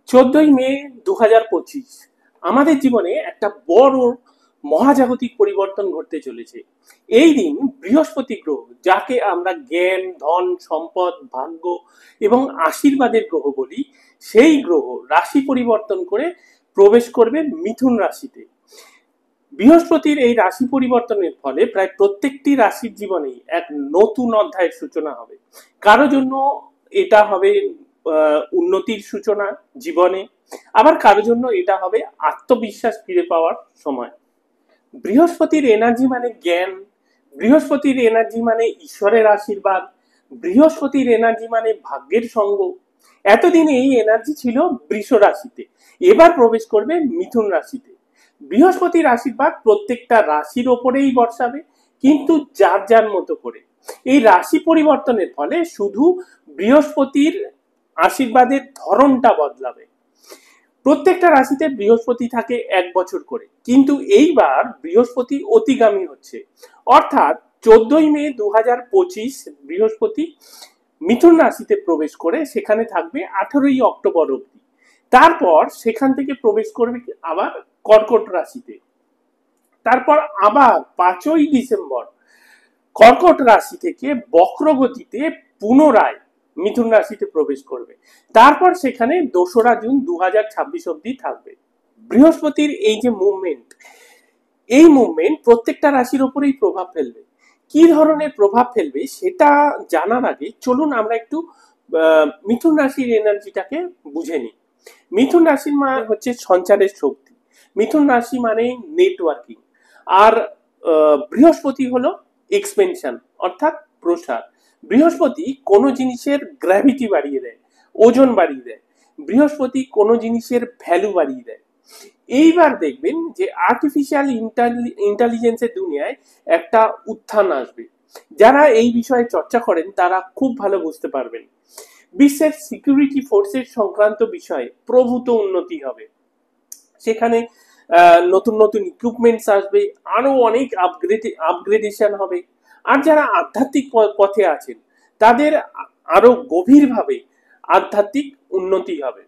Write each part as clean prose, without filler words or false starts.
14ই মে 2025 আমাদের জীবনে একটা বড় মহাজাগতিক পরিবর্তন ঘটতে চলেছে। এই দিন বৃহস্পতি গ্রহ, যাকে আমরা জ্ঞান, ধন, সম্পদ, ভাগ্য এবং আশীর্বাদের গ্রহ বলি, সেই গ্রহ রাশি পরিবর্তন করে প্রবেশ করবে মিথুন রাশিতে। বৃহস্পতির এই রাশি পরিবর্তনের ফলে প্রায় প্রত্যেকটি রাশির জীবনেই এক নতুন অধ্যায়ের সূচনা হবে। কারো জন্য এটা হবে উন্নতির সূচনা জীবনে, আবার কারো জন্য এটা হবে আত্মবিশ্বাস ফিরে পাওয়ার সময়। বৃহস্পতির এনার্জি মানে জ্ঞান, বৃহস্পতির এনার্জি মানে ঈশ্বরের আশীর্বাদ, বৃহস্পতির এনার্জি মানে ভাগ্যের সঙ্গ। এতদিন এই এনার্জি ছিল বৃষ রাশিতে, এবার প্রবেশ করবে মিথুন রাশিতে। বৃহস্পতির আশীর্বাদ প্রত্যেকটা রাশির ওপরেই বর্ষাবে, কিন্তু যার যার মতো করে। এই রাশি পরিবর্তনের ফলে শুধু বৃহস্পতির আশীর্বাদের ধরনটা বদলাবে। প্রত্যেকটা রাশিতে বৃহস্পতি থাকে 1 বছর করে, কিন্তু এইবার বৃহস্পতি অতিগামী হচ্ছে, অর্থাৎ 14ই মে 2025 বৃহস্পতি মিথুন রাশিতে প্রবেশ করে সেখানে থাকবে 18ই অক্টোবর অবধি। তারপর সেখান থেকে প্রবেশ করবে আবার কর্কট রাশিতে। তারপর আবার 5ই ডিসেম্বর কর্কট রাশি থেকে বক্রগতিতে পুনরায় মিথুন রাশিতে প্রবেশ করবে। তারপর সেখানে 2রা জুন 2026 অবধি থাকবে। বৃহস্পতির এই যে মুভমেন্ট, এই মুভমেন্ট প্রত্যেকটা রাশির উপরেই প্রভাব ফেলবে। কি ধরনের প্রভাব ফেলবে সেটা জানার আগে চলুন আমরা একটু মিথুন রাশির এনার্জিটাকে বুঝে নিই। মিথুন রাশির মানে হচ্ছে সঞ্চারের শক্তি, মিথুন রাশি মানে নেটওয়ার্কিং, আর বৃহস্পতি হলো এক্সপেনশন অর্থাৎ প্রসার। বৃহস্পতি কোনো জিনিসের গ্র্যাভিটি বাড়িয়ে দেয়, ওজন বাড়িয়ে দেয়, বৃহস্পতি কোনো জিনিসের ভ্যালু বাড়িয়ে দেয়। এইবার দেখবেন যে আর্টিফিশিয়াল ইন্টেলিজেন্সের দুনিয়ায় একটা উত্থান আসবে। যারা এই বিষয়ে চর্চা করেন তারা খুব ভালো বুঝতে পারবেন। বিশ্বের সিকিউরিটি ফোর্সের সংক্রান্ত বিষয়ে প্রভূত উন্নতি হবে। সেখানে নতুন নতুন ইকুইপমেন্টস আসবে, আরো অনেক আপগ্রেডেশন হবে। আর যারা আধ্যাত্মিক পথে আছেন তাদের আরো গভীরভাবে আধ্যাত্মিক উন্নতি হবে।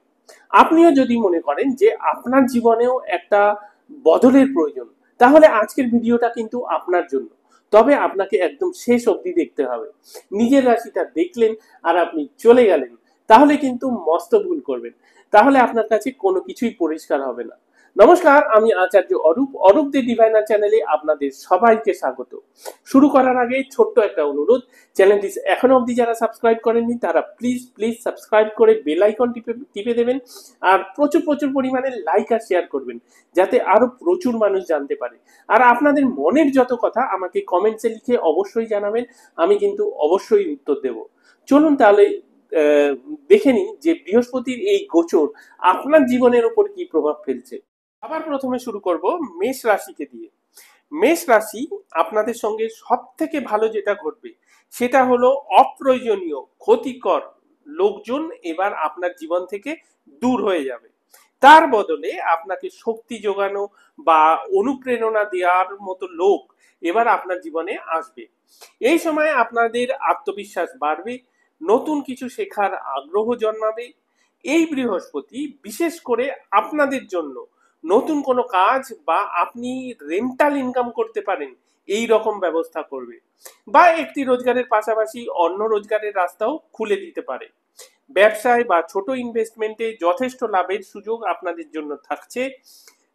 আপনিও যদি মনে করেন যে আপনার জীবনেও একটা বদলের প্রয়োজন, তাহলে আজকের ভিডিওটা কিন্তু আপনার জন্য। তবে আপনাকে একদম শেষ অবধি দেখতে হবে। নিজের রাশিটা দেখলেন আর আপনি চলে গেলেন, তাহলে কিন্তু মস্ত ভুল করবেন। তাহলে আপনার কাছে কোনো কিছুই পরিষ্কার হবে না। নমস্কার, আমি আচার্য অরূপ দি ডিভাইনার চ্যানেলে আপনাদের সবাইকে স্বাগত। শুরু করার আগে ছোট্ট একটা অনুরোধ, চ্যানেলটি এখনো অবধি যারা সাবস্ক্রাইব করেননি তারা প্লিজ সাবস্ক্রাইব করে বেল আইকন টিপে দেবেন, আর প্রচুর পরিমাণে লাইক আর শেয়ার করবেন, যাতে আরো প্রচুর মানুষ জানতে পারে। আর আপনাদের মনের যত কথা আমাকে কমেন্টসে লিখে অবশ্যই জানাবেন, আমি কিন্তু অবশ্যই উত্তর দেব। চলুন তাহলে দেখে নিই যে বৃহস্পতির এই গোচর আপনার জীবনের উপর কি প্রভাব ফেলছে। আবার প্রথমে শুরু করব মেষ রাশিকে দিয়ে। মেষ রাশি, আপনাদের সঙ্গে সব থেকে ভালো যেটা ঘটবে সেটা হলো অপ্রয়োজনীয় ক্ষতিকর লোকজন এবার আপনার জীবন থেকে দূর হয়ে যাবে। তার বদলে আপনাকে শক্তি যোগানো বা অনুপ্রেরণা দেওয়ার মতো লোক এবার আপনার জীবনে আসবে। এই সময় আপনাদের আত্মবিশ্বাস বাড়বে, নতুন কিছু শেখার আগ্রহ জন্মাবে। এই বৃহস্পতি বিশেষ করে আপনাদের জন্য নতুন কোনো কাজ বা আপনি রেন্টাল ইনকাম করতে পারেন এই রকম ব্যবস্থা করবে, বা একটি রোজগারের পাশাপাশি অন্য রোজগারের রাস্তাও খুলে দিতে পারে। ব্যবসায় বা ছোট ইনভেস্টমেন্টে যথেষ্ট লাভের সুযোগ আপনাদের জন্য থাকছে।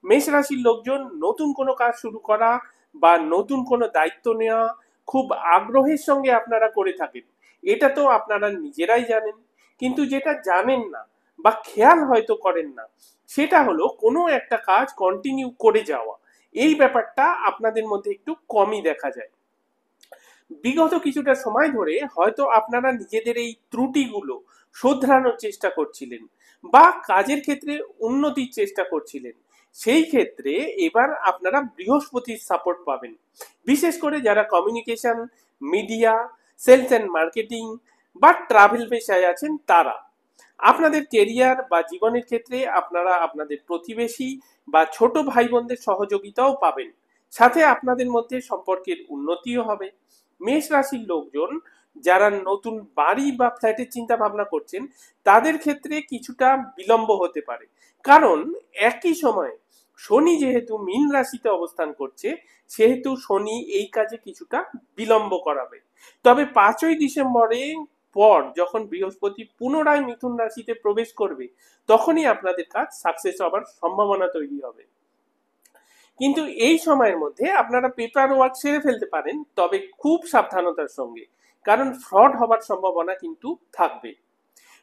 মেষ রাশির লোকজন নতুন কোনো কাজ শুরু করা বা নতুন কোনো দায়িত্ব নেওয়া খুব আগ্রহের সঙ্গে আপনারা করে থাকেন, এটা তো আপনারা নিজেরাই জানেন। কিন্তু যেটা জানেন না বা খেয়াল হয়তো করেন না সেটা হলো কোনো একটা কাজ কন্টিনিউ করে যাওয়া। এই ব্যাপারটা আপনাদের মধ্যে একটু কমই দেখা যায়। বিগত কিছুটা সময় ধরে হয়তো আপনারা নিজেদের এই ত্রুটিগুলো শোধরানোর চেষ্টা করছিলেন বা কাজের ক্ষেত্রে উন্নতির চেষ্টা করছিলেন। সেই ক্ষেত্রে এবার আপনারা বৃহস্পতির সাপোর্ট পাবেন, বিশেষ করে যারা communication, media, sales and marketing বা ট্রাভেল পেশায় আছেন তারা। আপনাদের কেরিয়ার বা জীবনের ক্ষেত্রে আপনারা আপনাদের প্রতিবেশী বা ছোট ভাই বোনদের সহযোগিতাও পাবেন, সাথে আপনাদের মধ্যে সম্পর্কের উন্নতিও হবে। মেষ রাশির লোকজন যারা নতুন বাড়ি বা ফ্ল্যাটের চিন্তা ভাবনা করছেন তাদের ক্ষেত্রে কিছুটা বিলম্ব হতে পারে, কারণ একই সময়ে শনি যেহেতু মীন রাশিতে অবস্থান করছে সেহেতু শনি এই কাজে কিছুটা বিলম্ব করাবে। তবে 5ই ডিসেম্বরে পর যখন বৃহস্পতি পুনরায় মিথুন রাশিতে প্রবেশ করবে তখনই আপনাদের কাজ সাকসেস হবার সম্ভাবনা তৈরি হবে। কিন্তু এই সময়ের মধ্যে আপনারা পেপার ওয়ার্ক সেরে ফেলতে পারেন, তবে খুব সাবধানতার সঙ্গে, কারণ ফ্রড হবার সম্ভাবনা কিন্তু থাকবে।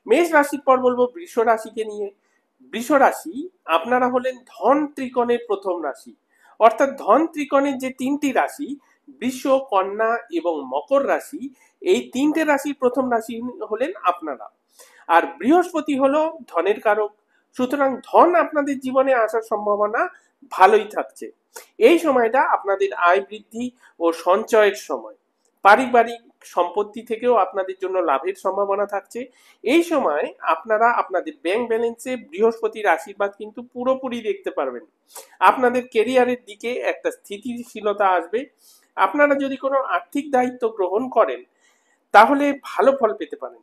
মেষ রাশির পর বলবো বৃষ রাশিকে নিয়ে। বৃষ রাশি আপনারা হলেন ধন ত্রিকোণের প্রথম রাশি, অর্থাৎ ধন ত্রিকোণের যে 3টি রাশি বৃষ, কন্যা এবং মকর রাশি, এই 3টে রাশির প্রথম রাশি হলেন আপনারা। আর বৃহস্পতি হলো ধনের কারক, সুতরাং ধন আপনাদের জীবনে আসার সম্ভাবনা ভালোই থাকছে। এই সময়টা আপনাদের আয় বৃদ্ধি ও সঞ্চয়ের সময়। পারিবারিক সম্পত্তি থেকেও আপনাদের জন্য লাভের সম্ভাবনা থাকছে। এই সময় আপনারা আপনাদের ব্যাংক ব্যালেন্সে বৃহস্পতির আশীর্বাদ কিন্তু পুরোপুরি দেখতে পারবেন। আপনাদের কেরিয়ারের দিকে একটা স্থিতিশীলতা আসবে। আপনারা যদি কোনো আর্থিক দায়িত্ব গ্রহণ করেন তাহলে ভালো ফল পেতে পারেন।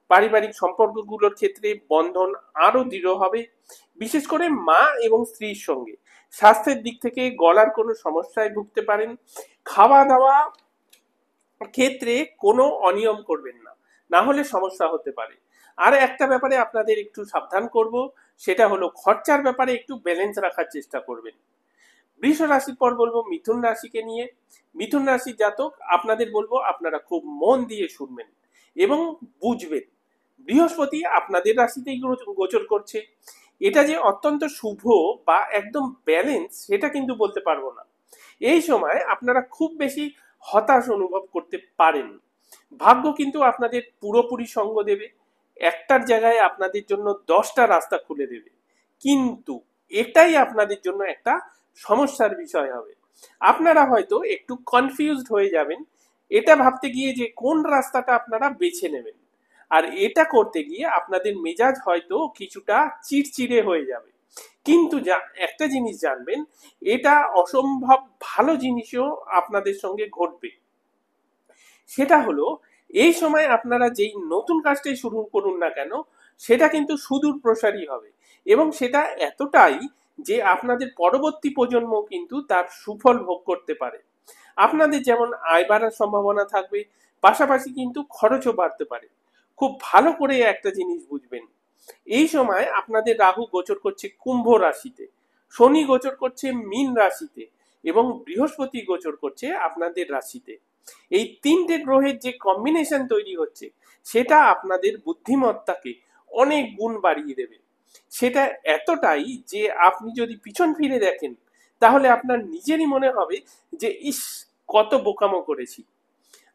পারিবারিক সম্পর্কগুলোর ক্ষেত্রে বন্ধন আরো দৃঢ় হবে, বিশেষ করে মা এবং স্ত্রীর সঙ্গে। স্বাস্থ্যের দিক থেকে গলার কোনো সমস্যায় ভুগতে পারেন। খাওয়া দাওয়া ক্ষেত্রে কোনো অনিয়ম করবেন না, না হলে সমস্যা হতে পারে। আর একটা ব্যাপারে আপনাদের একটু সাবধান করব, সেটা হলো খরচার ব্যাপারে একটু ব্যালেন্স রাখার চেষ্টা করবেন। বৃষ রাশির পর বলবো মিথুন রাশিকে নিয়ে। মিথুন রাশির জাতক আপনাদের বলবো আপনারা খুব মন দিয়ে শুনবেন এবং বুঝবেন। বৃহস্পতি আপনাদের রাশিতেই গোচর করছে। এটা যে অত্যন্ত শুভ বা একদম ব্যালেন্স সেটা কিন্তু বলতে পারবো না। এই সময় আপনারা খুব বেশি হতাশ অনুভব করতে পারেন। ভাগ্য কিন্তু আপনাদের পুরোপুরি সঙ্গ দেবে, একটার জায়গায় আপনাদের জন্য 10টা রাস্তা খুলে দেবে। কিন্তু এটাই আপনাদের জন্য একটা সমস্যার বিষয় হবে। আপনারা হয়তো একটু কনফিউজড হয়ে যাবেন এটা ভাবতে গিয়ে যে কোন রাস্তাটা আপনারা বেছে নেবেন, আর এটা করতে গিয়ে আপনাদের মেজাজ হয়তো কিছুটা চিড়চিড়ে হয়ে যাবে। কিন্তু একটা জিনিস জানবেন, এটা অসম্ভব ভালো জিনিসও আপনাদের সঙ্গে ঘটবে। সেটা হলো এই সময় আপনারা যেই নতুন কাজটাই শুরু করুন না কেন সেটা কিন্তু সুদূর প্রসারী হবে, এবং সেটা এতটাই যে আপনাদের পরবর্তী প্রজন্ম কিন্তু তার সুফল ভোগ করতে পারে। আপনাদের যেমন আয় বাড়ার সম্ভাবনা থাকবে, পাশাপাশি কিন্তু খরচও বাড়তে পারে। খুব ভালো করে একটা জিনিস বুঝবেন, এই সময় আপনাদের রাহু গোচর করছে কুম্ভ রাশিতে, শনি গোচর করছে মীন রাশিতে এবং বৃহস্পতি গোচর করছে আপনাদের রাশিতে। এই 3টে গ্রহের যে কম্বিনেশন তৈরি হচ্ছে সেটা আপনাদের বুদ্ধিমত্তাকে অনেক গুণ বাড়িয়ে দেবে। সেটা এতটাই যে আপনি যদি পিছন ফিরে দেখেন তাহলে আপনার নিজেরই মনে হবে যে ইস, কত বোকামো করেছি।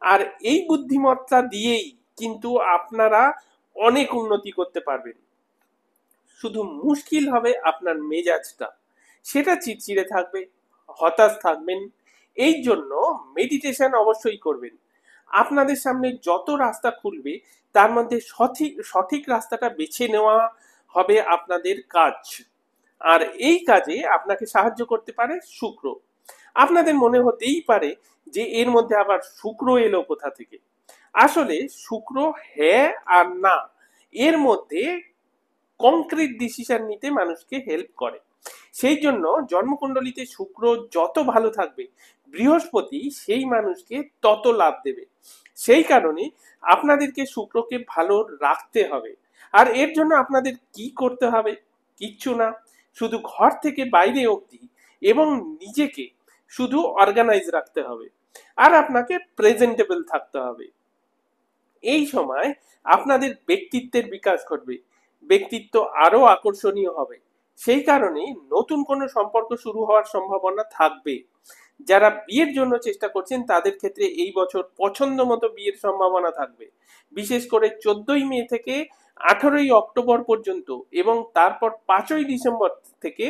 আর এই বুদ্ধিমত্তা দিয়েই কিন্তু আপনারা অনেক উন্নতি করতে পারবেন। শুধু মুশকিল হবে আপনার মেজাজটা, সেটা চিড়চিড়ে থাকবে, হতাশ থাকবেন। এই জন্য মেডিটেশন অবশ্যই করবেন। আপনাদের সামনে যত রাস্তা খুলবে তার মধ্যে সঠিক সঠিক রাস্তাটা বেছে নেওয়া হবে আপনাদের কাজ। আর এই কাজে আপনাকে সাহায্য করতে পারে শুক্র। আপনাদের মনে হতেই পারে যে এর মধ্যে আবার শুক্র এলো কোথা থেকে। আসলে শুক্র হ্যাঁ আর না এর মধ্যে কংক্রিট ডিসিশন নিতে মানুষকে হেল্প করে। সেই জন্য জন্মকুণ্ডলিতে শুক্র যত ভালো থাকবে বৃহস্পতি সেই মানুষকে তত লাভ দেবে। সেই কারণে আপনাদেরকে শুক্রকে ভালো রাখতে হবে। আর এর জন্য আপনাদের কি করতে হবে? কিচ্ছু না, শুধু ঘর থেকে বাইরে অবধি এবং নিজেকে শুধু অর্গানাইজ রাখতে হবে, আর আপনাকে প্রেজেন্টেবল থাকতে হবে। এই সময় আপনাদের ব্যক্তিত্বের বিকাশ ঘটবে, ব্যক্তিত্ব আরো আকর্ষণীয় হবে। সেই কারণে নতুন কোনো সম্পর্ক শুরু হওয়ার সম্ভাবনা থাকবে। যারা বিয়ের জন্য চেষ্টা করছেন তাদের ক্ষেত্রে এই বছর পছন্দ মতো বিয়ের সম্ভাবনা থাকবে, বিশেষ করে 14ই মে থেকে 18ই অক্টোবর পর্যন্ত এবং তারপর 5ই ডিসেম্বর থেকে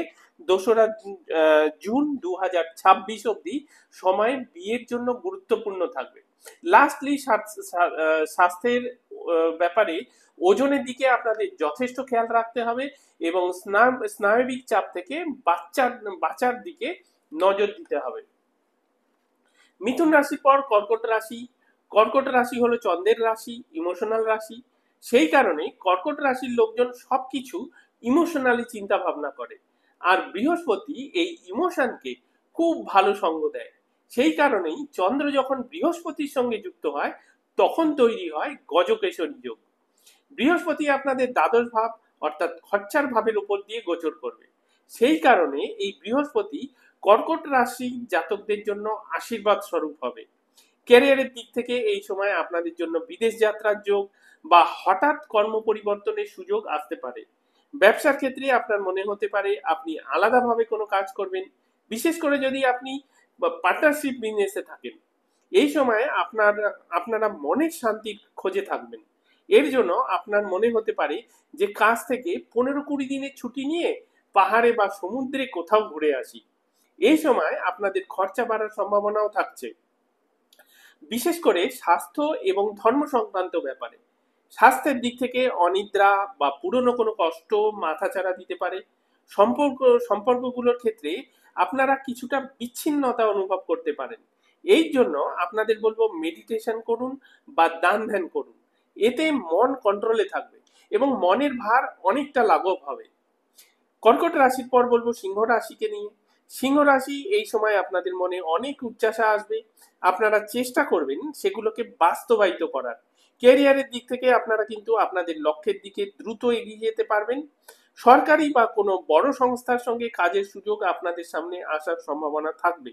2রা জুন 2026 অব্দি সময় বিয়ের জন্য গুরুত্বপূর্ণ থাকবে। লাস্টলি স্বাস্থ্যের ব্যাপারে ওজনের দিকে আপনাদের যথেষ্ট খেয়াল রাখতে হবে এবং স্নায়বিক চাপ থেকে বাঁচার দিকে নজর দিতে হবে। মিথুন রাশির পর কর্কট রাশি। কর্কট রাশি হলো চন্দ্রের রাশি, ইমোশনাল রাশি। সেই কারণে কর্কট রাশির লোকজন সবকিছু ইমোশনালি চিন্তা ভাবনা করে। আর বৃহস্পতি এই ইমোশনকে খুব ভালো সঙ্গ দেয়। সেই কারণেই চন্দ্র যখন বৃহস্পতির সঙ্গে যুক্ত হয় তখন তৈরি হয় গজকেশরী যোগ। বৃহস্পতি আপনাদের দ্বাদশ ভাব অর্থাৎ খরচার ভাবের উপর দিয়ে গোচর করবে। সেই কারণে এই বৃহস্পতি কর্কট রাশি জাতকদের জন্য আশীর্বাদ স্বরূপ হবে। ক্যারিয়ারের দিক থেকে এই সময় আপনাদের জন্য বিদেশ যাত্রার যোগ বা হঠাৎ কর্ম পরিবর্তনের সুযোগ আসতে পারে। ব্যবসার ক্ষেত্রে আপনার মনে হতে পারে আপনি আলাদাভাবে কোনো কাজ করবেন, বিশেষ করে যদি আপনি পার্টনারশিপ বিজনেসে থাকেন। এই সময় আপনারা মনের শান্তির খোঁজে থাকবেন। এর জন্য আপনার মনে হতে পারে যে কাজ থেকে 15-20 দিনের ছুটি নিয়ে পাহাড়ে বা সমুদ্রে কোথাও ঘুরে আসি। এই সময় আপনাদের খরচা বাড়ার সম্ভাবনাও থাকছে, বিশেষ করে স্বাস্থ্য এবং ধর্ম সংক্রান্ত ব্যাপারে। স্বাস্থ্যের দিক থেকে অনিদ্রা বা পুরনো কোনো কষ্ট মাথাচাড়া দিতে পারে। সম্পর্কগুলোর ক্ষেত্রে আপনারা কিছুটা বিচ্ছিন্নতা অনুভব করতে পারেন। এই জন্য আপনাদের বলবো মেডিটেশন করুন বা দান ধ্যান করুন। এতে মন কন্ট্রোলে থাকবে এবং মনের ভার অনেকটা লাঘব হবে। কর্কট রাশির পর বলবো সিংহ রাশিকে নিয়ে। সিংহ রাশি এই সময় আপনাদের মনে অনেক উচ্চাশা আসবে। আপনারা চেষ্টা করবেন সেগুলোকে বাস্তবায়িত করার। ক্যারিয়ারের দিক থেকে আপনারা কিন্তু আপনাদের লক্ষ্যের দিকে দ্রুত এগিয়ে যেতে পারবেন। সরকারি বা কোনো বড় সংস্থার সঙ্গে কাজের সুযোগ আপনাদের সামনে আসার সম্ভাবনা থাকবে।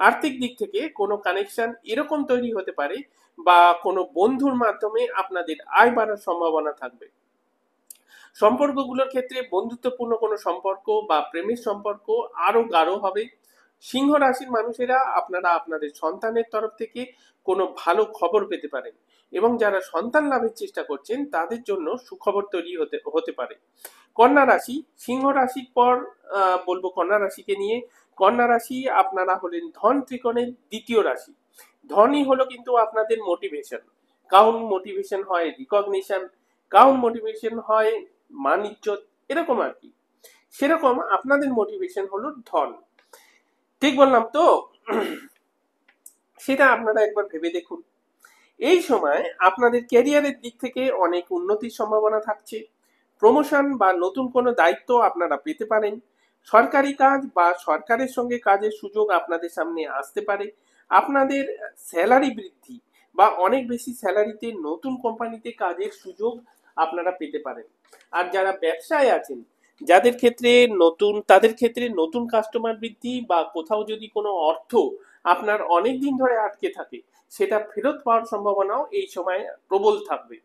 আর্থিক দিক থেকে কোনো কানেকশন এরকম তৈরি হতে পারে বা কোনো বন্ধুর মাধ্যমে আপনাদের আয় বাড়ার সম্ভাবনা থাকবে। সম্পর্কগুলোর ক্ষেত্রে বন্ধুত্বপূর্ণ কোনো সম্পর্ক বা প্রেমের সম্পর্ক আরো গাঢ় হবে। সিংহ রাশির মানুষেরা আপনারা আপনাদের সন্তানের তরফ থেকে কোনো ভালো খবর পেতে পারেন এবং যারা সন্তান লাভের চেষ্টা করছেন তাদের জন্য সুখবর তৈরি হতে পারে। কন্যা রাশি, সিংহ রাশির পর বলবো কন্যা রাশিকে নিয়ে। কন্যা রাশি আপনারা হলেন ধন ত্রিকোণের দ্বিতীয় রাশি। ধনই হলো কিন্তু আপনাদের মোটিভেশন। কাউন মোটিভেশন হয় রিকগনিশন, কাউন মোটিভেশন হয় মান ইজ্জত, এরকম আর কি। সেরকম আপনাদের মোটিভেশন হলো ধন। ঠিক বললাম তো? সেটা আপনারা একবার ভেবে দেখুন। এই সময় আপনাদের ক্যারিয়ারের দিক থেকে অনেক উন্নতির সম্ভাবনা থাকছে। প্রমোশন বা নতুন কোনো দায়িত্ব আপনারা পেতে পারেন। সরকারি কাজ বা সরকারের সঙ্গে কাজের সুযোগ আপনাদের সামনে আসতে পারে। আপনাদের স্যালারি বৃদ্ধি বা অনেক বেশি স্যালারিতে নতুন কোম্পানিতে কাজের সুযোগ আপনারা পেতে পারেন। আর যারা ব্যবসায় আছেন তাদের ক্ষেত্রে নতুন কাস্টমার বৃদ্ধি বা কোথাও যদি কোনো অর্থ আপনার অনেক দিন ধরে আটকে থাকে সেটা ফেরত পাওয়ার সম্ভাবনাও এই সময় প্রবল থাকবে।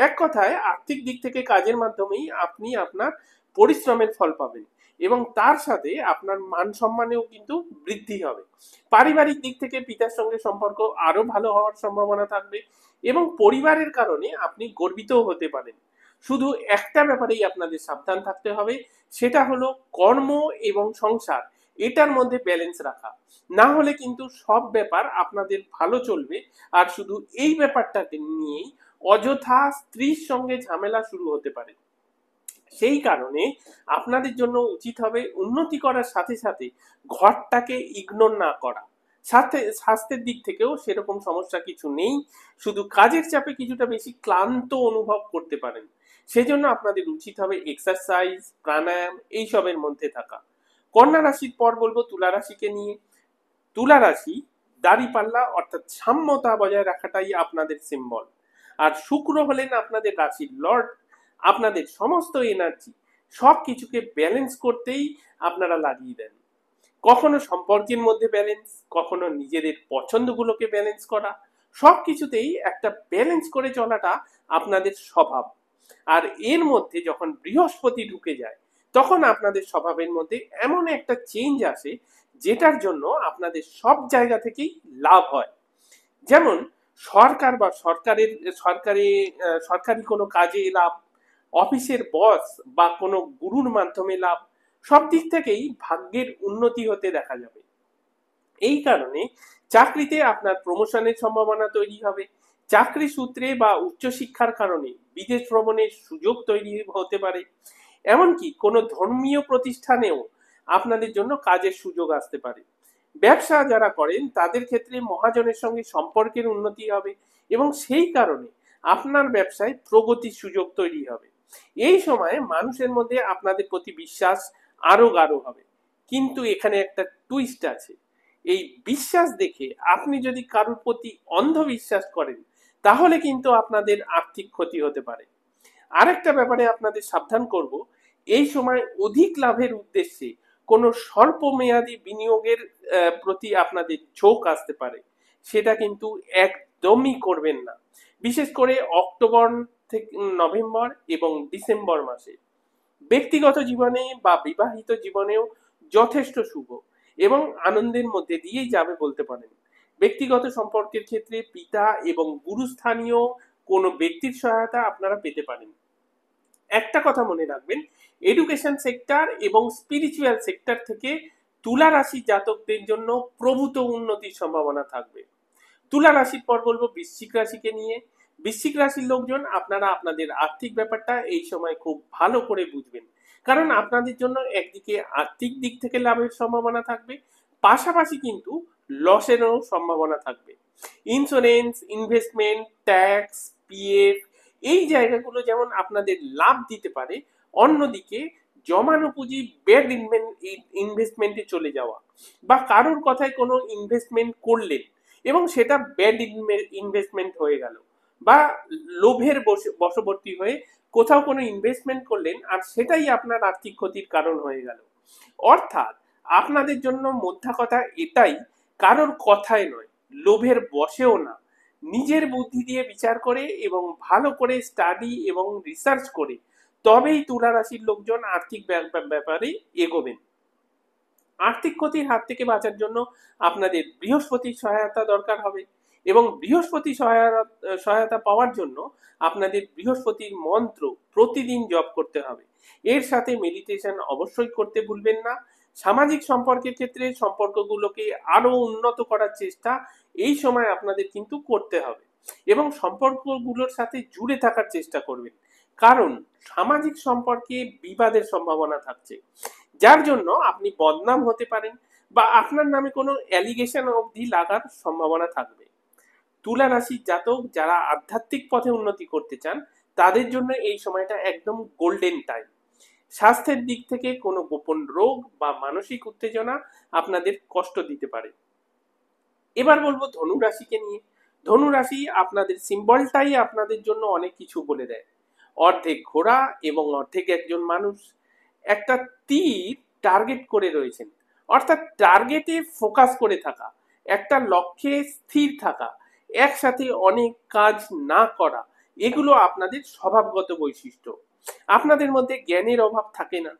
এক কথায় আর্থিক দিক থেকে কাজের মাধ্যমেই আপনি আপনার পরিশ্রমের ফল পাবেন এবং তার সাথে আপনার মান সম্মানেও কিন্তু বৃদ্ধি হবে। পারিবারিক দিক থেকে পিতার সঙ্গে সম্পর্ক আরো ভালো হওয়ার সম্ভাবনা থাকবে এবং পরিবারের কারণে আপনি গর্বিতও হতে পারেন। শুধু একটা ব্যাপারেই আপনাদের সাবধান থাকতে হবে, সেটা হলো কর্ম এবং সংসার এটার মধ্যে ব্যালেন্স রাখা। না হলে কিন্তু সব ব্যাপার আপনাদের ভালো চলবে আর শুধু এই ব্যাপারটাকে নিয়েই অযথা স্ত্রীর সঙ্গে ঝামেলা শুরু হতে পারে। সেই কারণে আপনাদের জন্য উচিত হবে উন্নতি করার সাথে সাথে ঘরটাকে ইগনোর না করা। সাথে স্বাস্থ্যের দিক থেকেও সেরকম সমস্যা কিছু নেই, শুধু কাজের চাপে কিছুটা বেশি ক্লান্ত অনুভব করতে পারেন। সেজন্য আপনাদের উচিত হবে এক্সারসাইজ, প্রাণায়াম এইসবের মধ্যে থাকা। কন্যা রাশির পর বলবো তুলা রাশিকে নিয়ে। তুলা রাশি দাঁড়িপাল্লা অর্থাৎ সাম্যতা বজায় রাখাটাই আপনাদের সিম্বল। আর শুক্র হলেন আপনাদের রাশির লর্ড। আপনাদের সমস্ত এনার্জি সব কিছুকে ব্যালেন্স করতেই আপনারা লাগিয়ে দেন। কখনো সম্পর্কের মধ্যে ব্যালেন্স, কখনো নিজেদের পছন্দগুলোকে ব্যালেন্স করা, সব কিছুতেই একটা ব্যালেন্স করে চলাটা আপনাদের স্বভাব। আর এর মধ্যে যখন বৃহস্পতি ঢুকে যায় তখন আপনাদের স্বভাবের মধ্যে এমন একটা চেঞ্জ আসে যেটার জন্য আপনাদের সব জায়গা থেকেই লাভ হয়। যেমন সরকার বা সরকারি কোনো কাজে লাভ, অফিসের বস বা কোনো গুরুর মাধ্যমে লাভ, সব দিক থেকেই ভাগ্যের উন্নতি হতে দেখা যাবে। এই কারণে চাকরিতে আপনার প্রমোশনের সম্ভাবনা তৈরি হবে। চাকরি সূত্রে বা উচ্চশিক্ষার কারণে বিদেশ ভ্রমণের সুযোগ তৈরি হতে পারে। এমনকি কোনো ধর্মীয় প্রতিষ্ঠানেও আপনাদের জন্য কাজের সুযোগ আসতে পারে। ব্যবসা যারা করেন তাদের ক্ষেত্রে মহাজনের সঙ্গে সম্পর্কের উন্নতি হবে এবং সেই কারণে আপনার ব্যবসায় প্রগতির সুযোগ তৈরি হবে। এই সময়ে মানুষের মধ্যে আপনাদের প্রতি বিশ্বাস আরো গাঢ় হবে। কিন্তু এখানে একটা টুইস্ট আছে। এই বিশ্বাস দেখে আপনি যদি কারোর প্রতি অন্ধবিশ্বাস করেন, তাহলে কিন্তু আপনাদের আর্থিক ক্ষতি হতে পারে। আরেকটা ব্যাপারে আপনাদের সাবধান করব, এই সময় অধিক লাভের উদ্দেশ্যে কোনো স্বল্প মেয়াদী বিনিয়োগের প্রতি আপনাদের ঝোঁক আসতে পারে। সেটা কিন্তু একদমই করবেন না, বিশেষ করে অক্টোবর থেকে নভেম্বর এবং ডিসেম্বর মাসে। ব্যক্তিগত জীবনে বা বিবাহিত জীবনেও যথেষ্ট শুভ এবং আনন্দের মধ্যে দিয়েই যাবে বলতে পারেন। ব্যক্তিগত সম্পর্কের ক্ষেত্রে পিতা এবং গুরুস্থানীয় কোনো ব্যক্তির সহায়তা আপনারা পেতে পারেন। একটা কথা মনে রাখবেন, এডুকেশন সেক্টর এবং স্পিরিচুয়াল সেক্টর থেকে তুলা রাশি জাতকদের জন্য প্রভূত উন্নতির সম্ভাবনা থাকবে। তুলা রাশির পর বলবো বৃশ্চিক রাশিকে নিয়ে। বৃশ্চিক রাশির লোকজন আপনারা আপনাদের আর্থিক ব্যাপারটা এই সময় খুব ভালো করে বুঝবেন, কারণ আপনাদের জন্য একদিকে আর্থিক দিক থেকে লাভের সম্ভাবনা থাকবে, পাশাপাশি কিন্তু লসেরও সম্ভাবনা থাকবে। ইন্স্যুরেন্স, ইনভেস্টমেন্ট, ট্যাক্স, পিএফ এই জায়গাগুলো যেমন আপনাদের লাভ দিতে পারে, অন্যদিকে জমানো পুঁজি ব্যাড ইনভেস্টমেন্টে চলে যাওয়া বা কারোর কথায় কোনো ইনভেস্টমেন্ট করলেন এবং সেটা ব্যাড ইনভেস্টমেন্ট হয়ে গেল, বা লোভের বশবর্তী হয়ে কোথাও কোনো ইনভেস্টমেন্ট করলেন আর সেটাই আপনার আর্থিক ক্ষতির কারণ হয়ে গেল। অর্থাৎ আপনাদের জন্য মোদ্দা কথা এটাই, কারোর কথায় নয়, লোভের বশেও না, নিজের বুদ্ধি দিয়ে বিচার করে এবং ভালো করে স্টাডি এবং রিসার্চ করে তবেই তুলা রাশির লোকজন আর্থিক ব্যাপারে এগোবেন। আর্থিক ক্ষতির হাত থেকে বাঁচার জন্য আপনাদের বৃহস্পতির সহায়তা দরকার হবে এবং বৃহস্পতি সহায়তা পাওয়ার জন্য আপনাদের বৃহস্পতির মন্ত্র প্রতিদিন জপ করতে হবে। এর সাথে মেডিটেশন অবশ্যই করতে ভুলবেন না। সামাজিক সম্পর্কের ক্ষেত্রে সম্পর্কগুলোকে আরো উন্নত করার চেষ্টা এই সময় আপনাদের কিন্তু করতে হবে এবং সম্পর্কগুলোর সাথে জুড়ে থাকার চেষ্টা করবেন, কারণ সামাজিক সম্পর্কে বিবাদের সম্ভাবনা থাকছে, যার জন্য আপনি বদনাম হতে পারেন বা আপনার নামে কোনো অ্যালিগেশন অবধি লাগার সম্ভাবনা থাকবে। তুলা রাশির জাতক যারা আধ্যাত্মিক পথে উন্নতি করতে চান, তাদের জন্য এই সময়টা একদম গোল্ডেন টাইম। স্বাস্থ্যের দিক থেকে কোনো গোপন রোগ বা মানসিক উত্তেজনা আপনাদের কষ্ট দিতে পারে। এবার বলবো ধনু রাশিকে নিয়ে। ধনু রাশি আপনাদের সিম্বলটাই আপনাদের জন্য অনেক কিছু বলে দেয়। অর্ধেক ঘোড়া এবং অর্ধেক একজন মানুষ, একটা তীর টার্গেট করে রয়েছেন, অর্থাৎ টার্গেটে ফোকাস করে থাকা, একটা লক্ষ্যে স্থির থাকা, একসাথে অনেক কাজ না করা, এগুলো আপনাদের স্বভাবগত বৈশিষ্ট্য। আপনাদের মধ্যে জ্ঞানের অভাব থাকে না,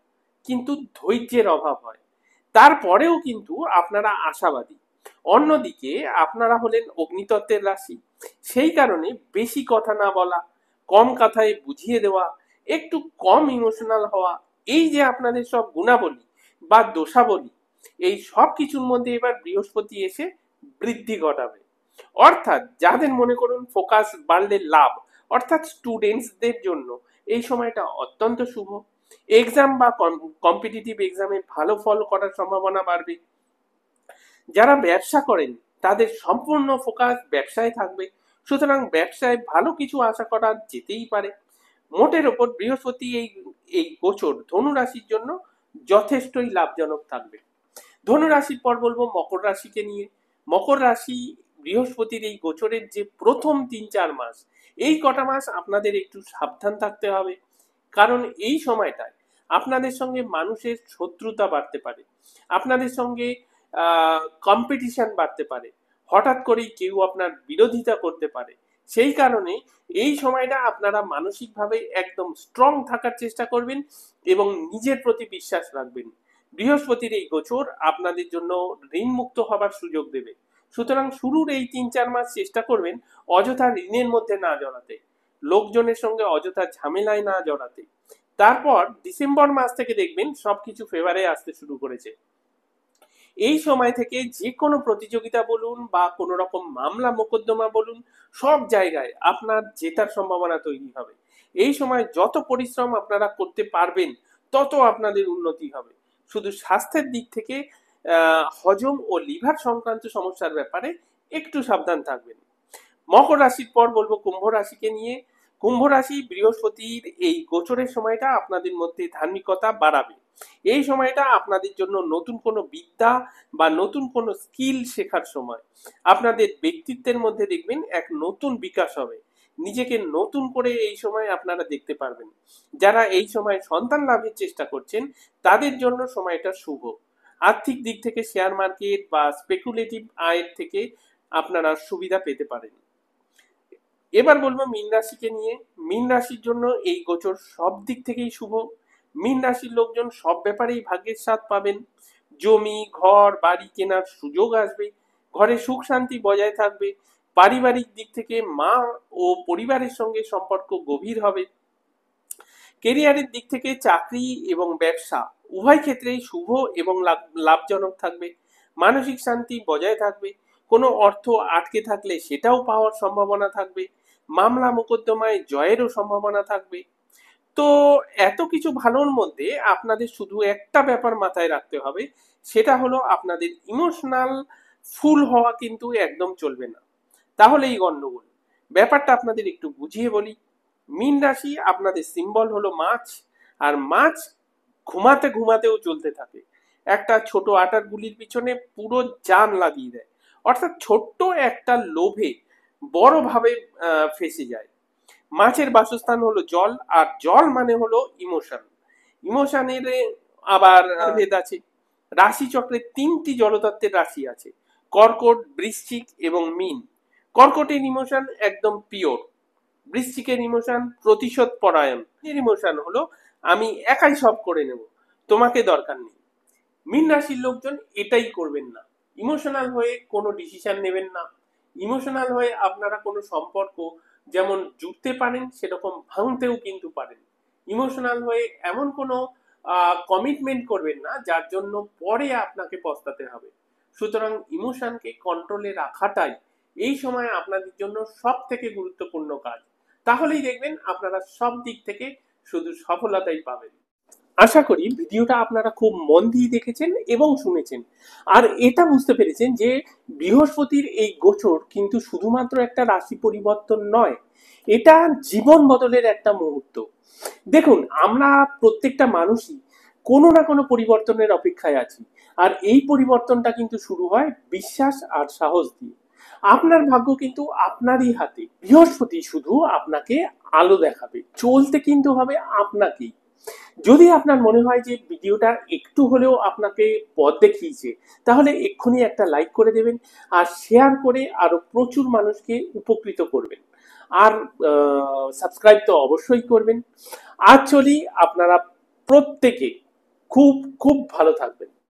কিন্তু ধৈর্যের অভাব হয়। তারপরেও কিন্তু আপনারা আশাবাদী। অন্যদিকে আপনারা হলেন অগ্নিতত্ত্বের রাশি, সেই কারণে বেশি কথা না বলা, কম কথায় বুঝিয়ে দেওয়া, একটু কম ইমোশনাল হওয়া, এই যে আপনাদের সব গুণাবলী বা দোষাবলী, এই সব কিছুর মধ্যে এবার বৃহস্পতি এসে বৃদ্ধি ঘটাবে। অর্থাৎ যাদের মনে করুন ফোকাস বাড়লে লাভ, অর্থাৎ স্টুডেন্টসদের জন্য এই সময়টা অত্যন্ত শুভ। এক্সাম বা কম্পিটিটিভ এক্সামে ভালো ফল করার সম্ভাবনা বাড়বে। যারা ব্যবসা করেন তাদের সম্পূর্ণ ফোকাস ব্যবসায় থাকবে, সুতরাং ব্যবসায় ভালো কিছু আশা করা যেতেই পারে। মোটের ওপর বৃহস্পতি এই এই গোচর ধনু রাশির জন্য যথেষ্টই লাভজনক থাকবে। ধনু রাশির পর বলবো মকর রাশিকে নিয়ে। মকর রাশি বৃহস্পতির এই গোচরের যে প্রথম 3-4 মাস, এই কটা মাস আপনাদের একটু সাবধান থাকতে হবে, কারণ এই সময়টায় আপনাদের সঙ্গে মানুষের শত্রুতা বাড়তে পারে, আপনাদের সঙ্গে কম্পিটিশন বাড়তে পারে, হঠাৎ করেই কেউ আপনার বিরোধিতা করতে পারে। সেই কারণে এই সময়টা আপনারা মানসিকভাবে একদম স্ট্রং থাকার চেষ্টা করবেন এবং নিজের প্রতি বিশ্বাস রাখবেন। বৃহস্পতির এই গোচর আপনাদের জন্য ঋণ মুক্ত হবার সুযোগ দেবে, সুতরাং শুরুর এই 3-4 মাস চেষ্টা করবেন অযথা ঋণের মধ্যে না জড়াতে, লোকজনের সঙ্গে অযথা ঝামেলায় না জড়াতে। তারপর ডিসেম্বর মাস থেকে দেখবেন সবকিছু ফেভারে আসতে শুরু করেছে। এই সময় থেকে যে কোনো প্রতিযোগিতা বলুন বা কোনো রকম মামলা মোকদ্দমা বলুন, সব জায়গায় আপনার জেতার সম্ভাবনা তৈরি হবে। এই সময় যত পরিশ্রম আপনারা করতে পারবেন তত আপনাদের উন্নতি হবে। শুধু স্বাস্থ্যের দিক থেকে হজম ও লিভার সংক্রান্ত সমস্যার ব্যাপারে একটু সাবধান থাকবেন। মকর রাশির পর বলবো কুম্ভ রাশিকে নিয়ে। কুম্ভ রাশি, বৃহস্পতির এই গোচরের সময়টা আপনাদের মধ্যে ধার্মিকতা বাড়াবে। এই সময়টা আপনাদের জন্য নতুন কোনো বিদ্যা বা নতুন কোনো স্কিল শেখার সময়। আপনাদের ব্যক্তিত্বের মধ্যে দেখবেন এক নতুন বিকাশ হবে, নিজেকে নতুন করে এই সময় আপনারা দেখতে পারবেন। যারা এই সময় সন্তান লাভের চেষ্টা করছেন তাদের জন্য সময়টা শুভ। আর্থিক দিক থেকে শেয়ার মার্কেট বা স্পেকুলেটিভ আয়ের থেকে আপনারা সুবিধা পেতে পারেন। এবার বলবো মীন রাশিকে নিয়ে। মীন রাশির জন্য এই গোচর সব দিক থেকেই শুভ। মীন রাশির লোকজন সব ব্যাপারেই ভাগ্যের স্বাদ পাবেন। জমি, ঘর, বাড়ি কেনার সুযোগ আসবে, ঘরে সুখ শান্তি বজায় থাকবে। পারিবারিক দিক থেকে মা ও পরিবারের সঙ্গে সম্পর্ক গভীর হবে। কেরিয়ারের দিক থেকে চাকরি এবং ব্যবসা উভয় ক্ষেত্রেই শুভ এবং লাভজনক থাকবে। মানসিক শান্তি বজায় থাকবে। কোনো অর্থ আটকে থাকলে সেটাও পাওয়ার সম্ভাবনা থাকবে। মামলা মোকদ্দমায় জয়েরও সম্ভাবনা থাকবে। তো এত কিছু ভালোর মধ্যে আপনাদের শুধু একটা ব্যাপার মাথায় রাখতে হবে, সেটা হলো আপনাদের ইমোশনাল ফুল হওয়া কিন্তু একদম চলবে না, তাহলেই গন্ডগোল। ব্যাপারটা আপনাদের একটু বুঝিয়ে বলি। মীন রাশি, আপনাদের সিম্বল হলো মাছ, আর মাছ ঘুমাতে ঘুমাতেও চলতে থাকে। একটা ছোট আটার গুলির পিছনে পুরো জান লাগিয়ে দেয়, অর্থাৎ ছোট্ট একটা লোভে বড়ভাবে ফেসে যায়। মাছের বাসস্থান হলো জল, আর জল মানে হলো ইমোশন। ইমোশনের আবার ভেদ আছে। রাশি চক্রে 3টি জলতত্ত্বের রাশি আছে, কর্কট, বৃশ্চিক এবং মীন। কর্কটের ইমোশন একদম পিওর, বৃশ্চিকের ইমোশন প্রতিশোধ পরায়ণ, এর ইমোশন হলো আমি একাই সব করে নেব, তোমাকে দরকার নেই। মীন রাশির লোকজন এটাই করবেন না, ইমোশনাল হয়ে কোনো ডিসিশন নেবেন না। ইমোশনাল হয়ে আপনারা কোনো সম্পর্ক যেমন জুড়তে পারেন সেরকম ভাঙতেও কিন্তু পারেন। ইমোশনাল হয়ে এমন কোনো কমিটমেন্ট করবেন না যার জন্য পরে আপনাকে পস্তাতে হবে। সুতরাং ইমোশনকে কন্ট্রোলে রাখাটাই এই সময় আপনাদের জন্য সব থেকে গুরুত্বপূর্ণ কাজ। তাহলেই দেখবেন আপনারা সব দিক থেকে শুধু সফলতাই পাবেন। আশা করি ভিডিওটা আপনারা খুব মন দিয়ে দেখেছেন এবং শুনেছেন, আর এটা বুঝতে পেরেছেন যে বৃহস্পতির এই গোচর কিন্তু শুধুমাত্র একটা রাশি পরিবর্তন নয়, এটা জীবন বদলের একটা মুহূর্ত। দেখুন, আমরা প্রত্যেকটা মানুষই কোনো না কোনো পরিবর্তনের অপেক্ষায় আছি, আর এই পরিবর্তনটা কিন্তু শুরু হয় বিশ্বাস আর সাহস দিয়ে। আপনার ভাগ্য কিন্তু আপনারই হাতে। বৃহস্পতি শুধু আপনাকে আলো দেখাবে, চলতে কিন্তু হবে আপনাকেই। যদি আপনার মনে হয় যে ভিডিওটা একটু হলেও আপনাকে পথ দেখিয়েছে, তাহলে এক্ষুনি একটা লাইক করে দেবেন আর শেয়ার করে আরো প্রচুর মানুষকে উপকৃত করবেন। আর সাবস্ক্রাইব তো অবশ্যই করবেন। আজ চলি, আপনারা প্রত্যেকে খুব খুব ভালো থাকবেন।